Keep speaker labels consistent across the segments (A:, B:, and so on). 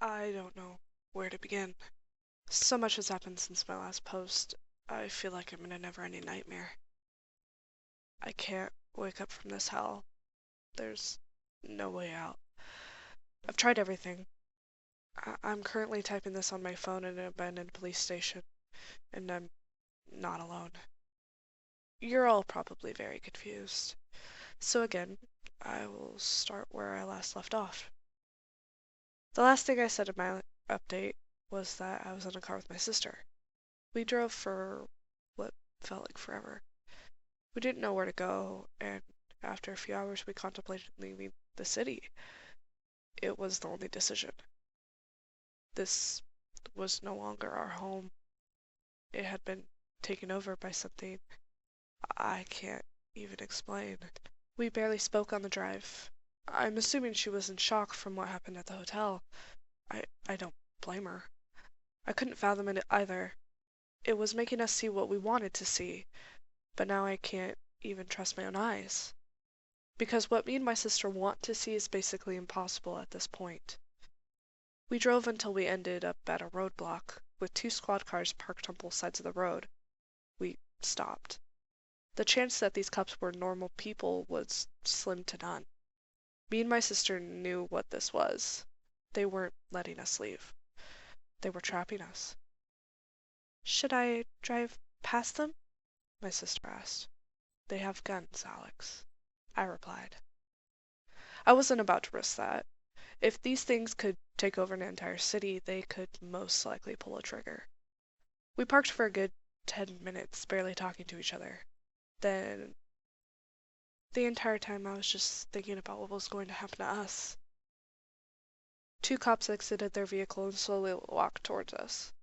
A: I don't know where to begin. So much has happened since my last post. I feel like I'm in a never-ending nightmare. I can't wake up from this hell. There's no way out. I've tried everything. I'm currently typing this on my phone in an abandoned police station, and I'm not alone. You're all probably very confused. So again, I will start where I last left off. The last thing I said in my update was that I was in a car with my sister. We drove for what felt like forever. We didn't know where to go, and after a few hours we contemplated leaving the city. It was the only decision. This was no longer our home. It had been taken over by something I can't even explain. We barely spoke on the drive. I'm assuming she was in shock from what happened at the hotel. I don't blame her. I couldn't fathom it either. It was making us see what we wanted to see, but now I can't even trust my own eyes. Because what me and my sister want to see is basically impossible at this point. We drove until we ended up at a roadblock, with two squad cars parked on both sides of the road. We stopped. The chance that these cops were normal people was slim to none. Me and my sister knew what this was. They weren't letting us leave. They were trapping us. "Should I drive past them?" my sister asked. "They have guns, Alex," I replied. I wasn't about to risk that. If these things could take over an entire city, they could most likely pull a trigger. We parked for a good 10 minutes, barely talking to each other. Then, the entire time I was just thinking about what was going to happen to us. Two cops exited their vehicle and slowly walked towards us.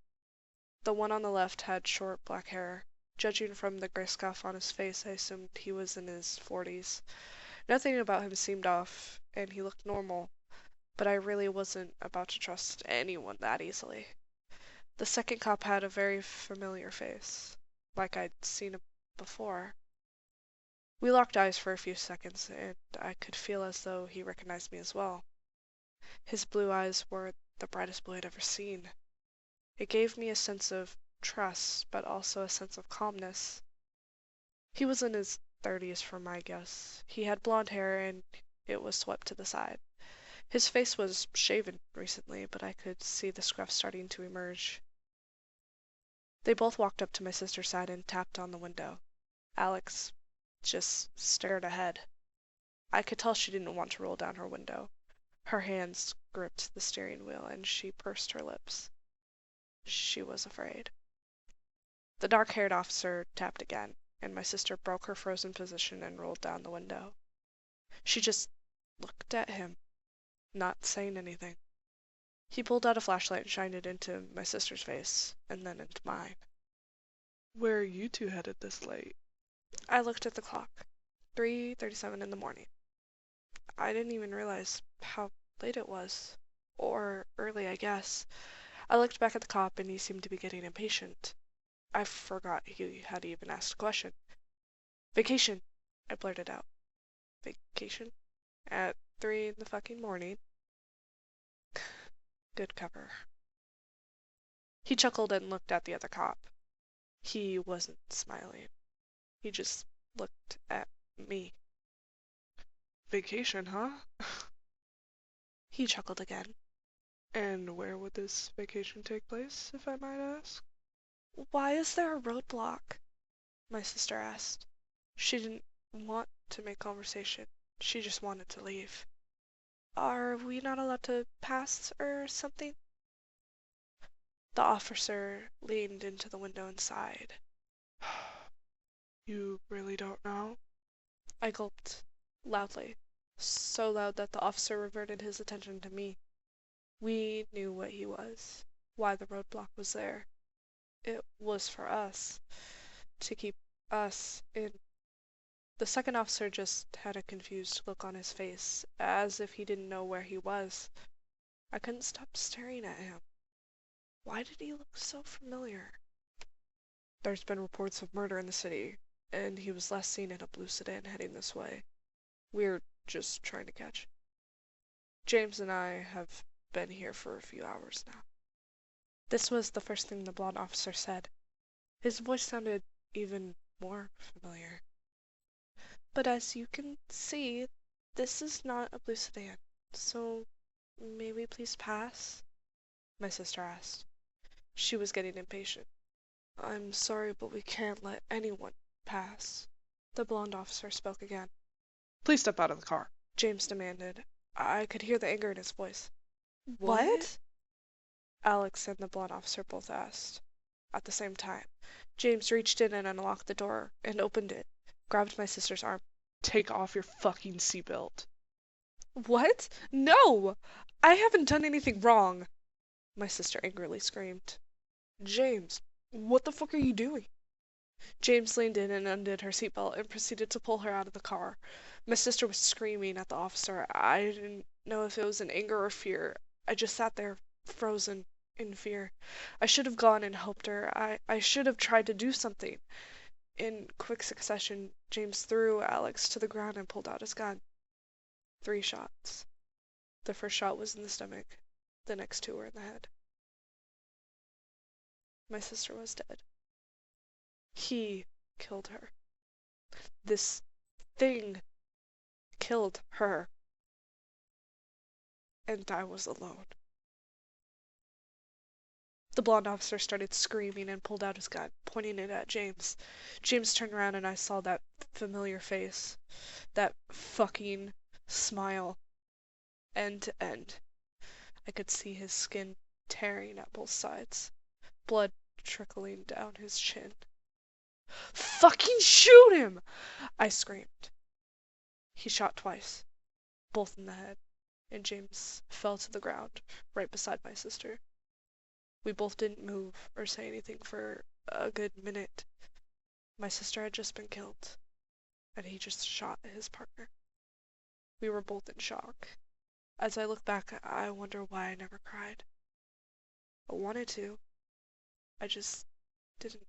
A: The one on the left had short black hair. Judging from the gray scarf on his face, I assumed he was in his 40s. Nothing about him seemed off, and he looked normal, but I really wasn't about to trust anyone that easily. The second cop had a very familiar face, like I'd seen it before. We locked eyes for a few seconds, and I could feel as though he recognized me as well. His blue eyes were the brightest blue I'd ever seen. It gave me a sense of trust, but also a sense of calmness. He was in his 30s for my guess. He had blonde hair, and it was swept to the side. His face was shaven recently, but I could see the scruff starting to emerge. They both walked up to my sister's side and tapped on the window. Alex just stared ahead. I could tell she didn't want to roll down her window. Her hands gripped the steering wheel, and she pursed her lips. She was afraid. The dark-haired officer tapped again, and my sister broke her frozen position and rolled down the window. She just looked at him, not saying anything. He pulled out a flashlight and shined it into my sister's face, and then into mine. "Where are you two headed this late?" I looked at the clock. 3:37 in the morning. I didn't even realize how late it was. Or early, I guess. I looked back at the cop, and he seemed to be getting impatient. I forgot he had even asked a question. "Vacation," I blurted out. "Vacation? At 3 in the fucking morning?" Good cover. He chuckled and looked at the other cop. He wasn't smiling. He just looked at me. "Vacation, huh?" He chuckled again. "And where would this vacation take place, if I might ask?" "Why is there a roadblock?" my sister asked. She didn't want to make conversation. She just wanted to leave. "Are we not allowed to pass or something?" The officer leaned into the window and sighed. "You really don't know?" I gulped loudly, so loud that the officer reverted his attention to me. We knew what he was, why the roadblock was there. It was for us, to keep us in. The second officer just had a confused look on his face, as if he didn't know where he was. I couldn't stop staring at him. Why did he look so familiar? "There's been reports of murder in the city, and he was last seen in a blue sedan heading this way. We're just trying to catch him. James and I have been here for a few hours now." This was the first thing the blonde officer said. His voice sounded even more familiar. "But as you can see, this is not a blue sedan, so may we please pass?" my sister asked. She was getting impatient. "I'm sorry, but we can't let anyone pass." The blonde officer spoke again. "Please step out of the car," James demanded. I could hear the anger in his voice. "What?" Alex and the blonde officer both asked. At the same time, James reached in and unlocked the door and opened it, grabbed my sister's arm. "Take off your fucking seatbelt." "What? No! I haven't done anything wrong!" my sister angrily screamed. "James, what the fuck are you doing?" James leaned in and undid her seatbelt and proceeded to pull her out of the car. My sister was screaming at the officer. I didn't know if it was in anger or fear. I just sat there, frozen in fear. I should have gone and helped her. I should have tried to do something. In quick succession, James threw Alex to the ground and pulled out his gun. 3 shots. The first shot was in the stomach. The next 2 were in the head. My sister was dead. He killed her. This thing killed her. And I was alone. The blonde officer started screaming and pulled out his gun, pointing it at James. James turned around and I saw that familiar face. That fucking smile. End to end. I could see his skin tearing at both sides. Blood trickling down his chin. "Fucking shoot him!" I screamed. He shot twice, both in the head, and James fell to the ground right beside my sister. We both didn't move or say anything for a good minute. My sister had just been killed, and he just shot his partner. We were both in shock. As I look back, I wonder why I never cried. I wanted to. I just didn't.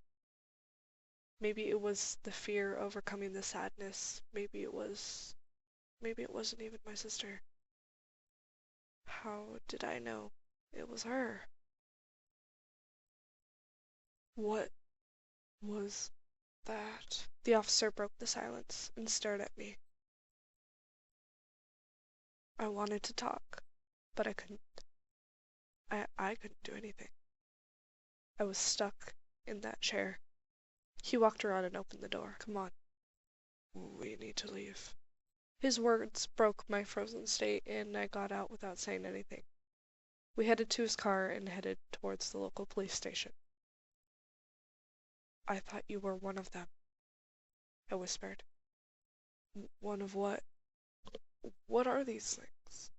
A: Maybe it was the fear overcoming the sadness. Maybe it wasn't even my sister. How did I know it was her? What was that? The officer broke the silence and stared at me. I wanted to talk, but I couldn't. I couldn't do anything. I was stuck in that chair. He walked around and opened the door. "Come on. We need to leave." His words broke my frozen state, and I got out without saying anything. We headed to his car and headed towards the local police station. "I thought you were one of them," I whispered. "One of what? What are these things?"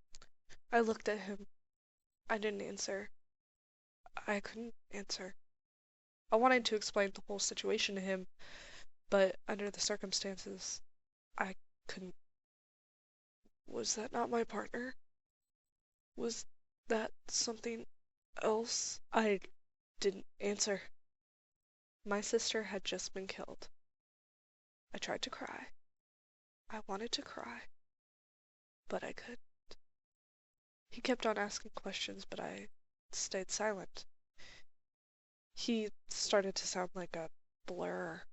A: I looked at him. I didn't answer. I couldn't answer. I wanted to explain the whole situation to him, but under the circumstances, I couldn't. "Was that not my partner? Was that something else?" I didn't answer. My sister had just been killed. I tried to cry. I wanted to cry, but I couldn't. He kept on asking questions, but I stayed silent. He started to sound like a blur.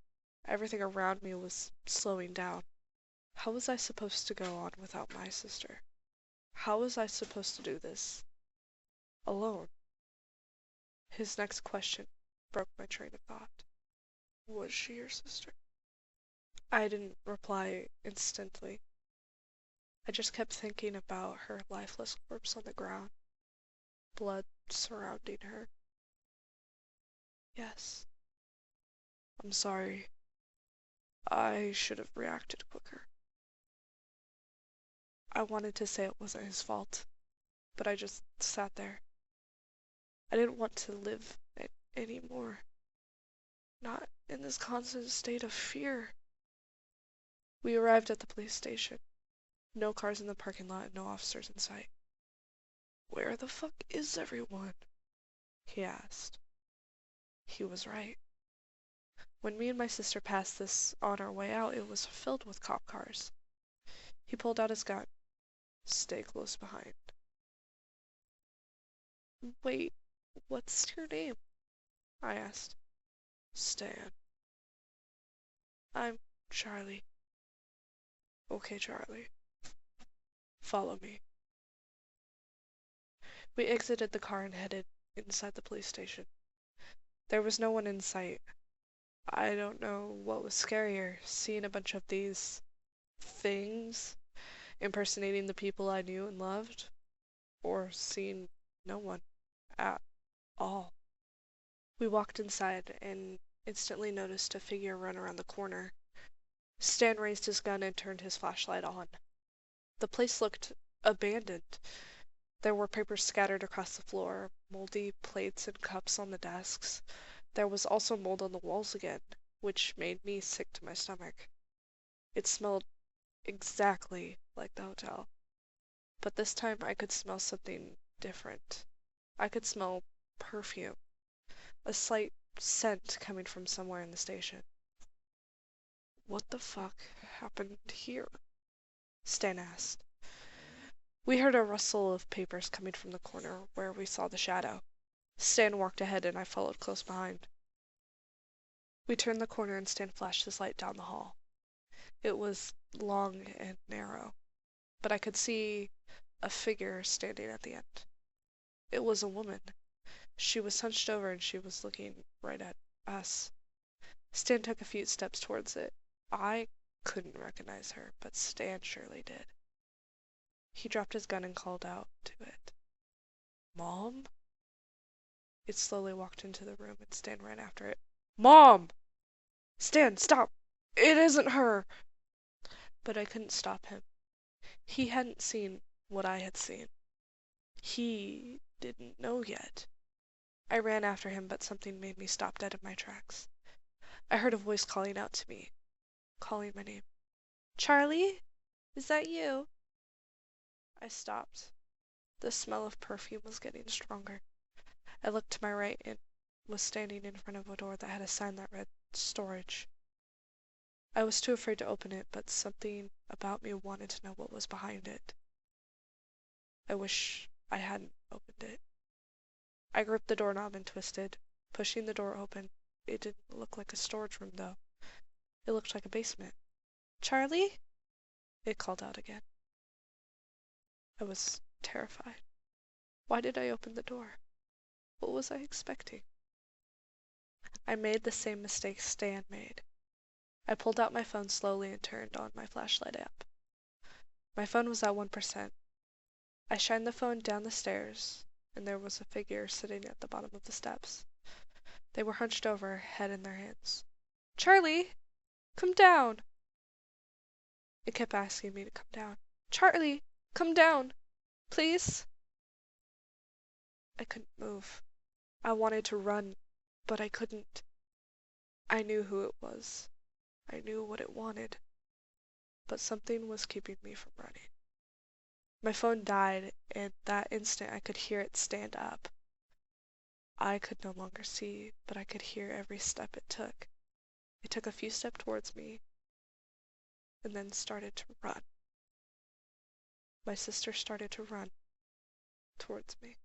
A: Everything around me was slowing down. How was I supposed to go on without my sister? How was I supposed to do this alone? His next question broke my train of thought. "Was she your sister?" I didn't reply instantly. I just kept thinking about her lifeless corpse on the ground, blood surrounding her. "Yes. I'm sorry. I should have reacted quicker." I wanted to say it wasn't his fault, but I just sat there. I didn't want to live it anymore. Not in this constant state of fear. We arrived at the police station. No cars in the parking lot, no officers in sight. "Where the fuck is everyone?" he asked. He was right. When me and my sister passed this on our way out, it was filled with cop cars. He pulled out his gun. "Stay close behind." Wait, what's your name? I asked. Stan. I'm Charlie. Okay, Charlie. Follow me. We exited the car and headed inside the police station. There was no one in sight. I don't know what was scarier, seeing a bunch of these things impersonating the people I knew and loved, or seeing no one at all. We walked inside and instantly noticed a figure run around the corner. Stan raised his gun and turned his flashlight on. The place looked abandoned. There were papers scattered across the floor, moldy plates and cups on the desks. There was also mold on the walls again, which made me sick to my stomach. It smelled exactly like the hotel, but this time I could smell something different. I could smell perfume, a slight scent coming from somewhere in the station. What the fuck happened here? Stan asked. We heard a rustle of papers coming from the corner where we saw the shadow. Stan walked ahead and I followed close behind. We turned the corner and Stan flashed his light down the hall. It was long and narrow, but I could see a figure standing at the end. It was a woman. She was hunched over and she was looking right at us. Stan took a few steps towards it. I couldn't recognize her, but Stan surely did. He dropped his gun and called out to it. Mom? It slowly walked into the room and Stan ran after it. Mom! Stan, stop! It isn't her! But I couldn't stop him. He hadn't seen what I had seen. He didn't know yet. I ran after him, but something made me stop dead in my tracks. I heard a voice calling out to me, calling my name. Charlie? Is that you? I stopped. The smell of perfume was getting stronger. I looked to my right and was standing in front of a door that had a sign that read storage. I was too afraid to open it, but something about me wanted to know what was behind it. I wish I hadn't opened it. I gripped the doorknob and twisted, pushing the door open. It didn't look like a storage room, though. It looked like a basement. Charlie? It called out again. I was terrified. Why did I open the door? What was I expecting? I made the same mistake Stan made. I pulled out my phone slowly and turned on my flashlight app. My phone was at 1%. I shined the phone down the stairs, and there was a figure sitting at the bottom of the steps. They were hunched over, head in their hands. Charlie! Come down! It kept asking me to come down. Charlie! Come down! Please? I couldn't move. I wanted to run, but I couldn't. I knew who it was. I knew what it wanted. But something was keeping me from running. My phone died, and that instant I could hear it stand up. I could no longer see, but I could hear every step it took. It took a few steps towards me, and then started to run. My sister started to run towards me.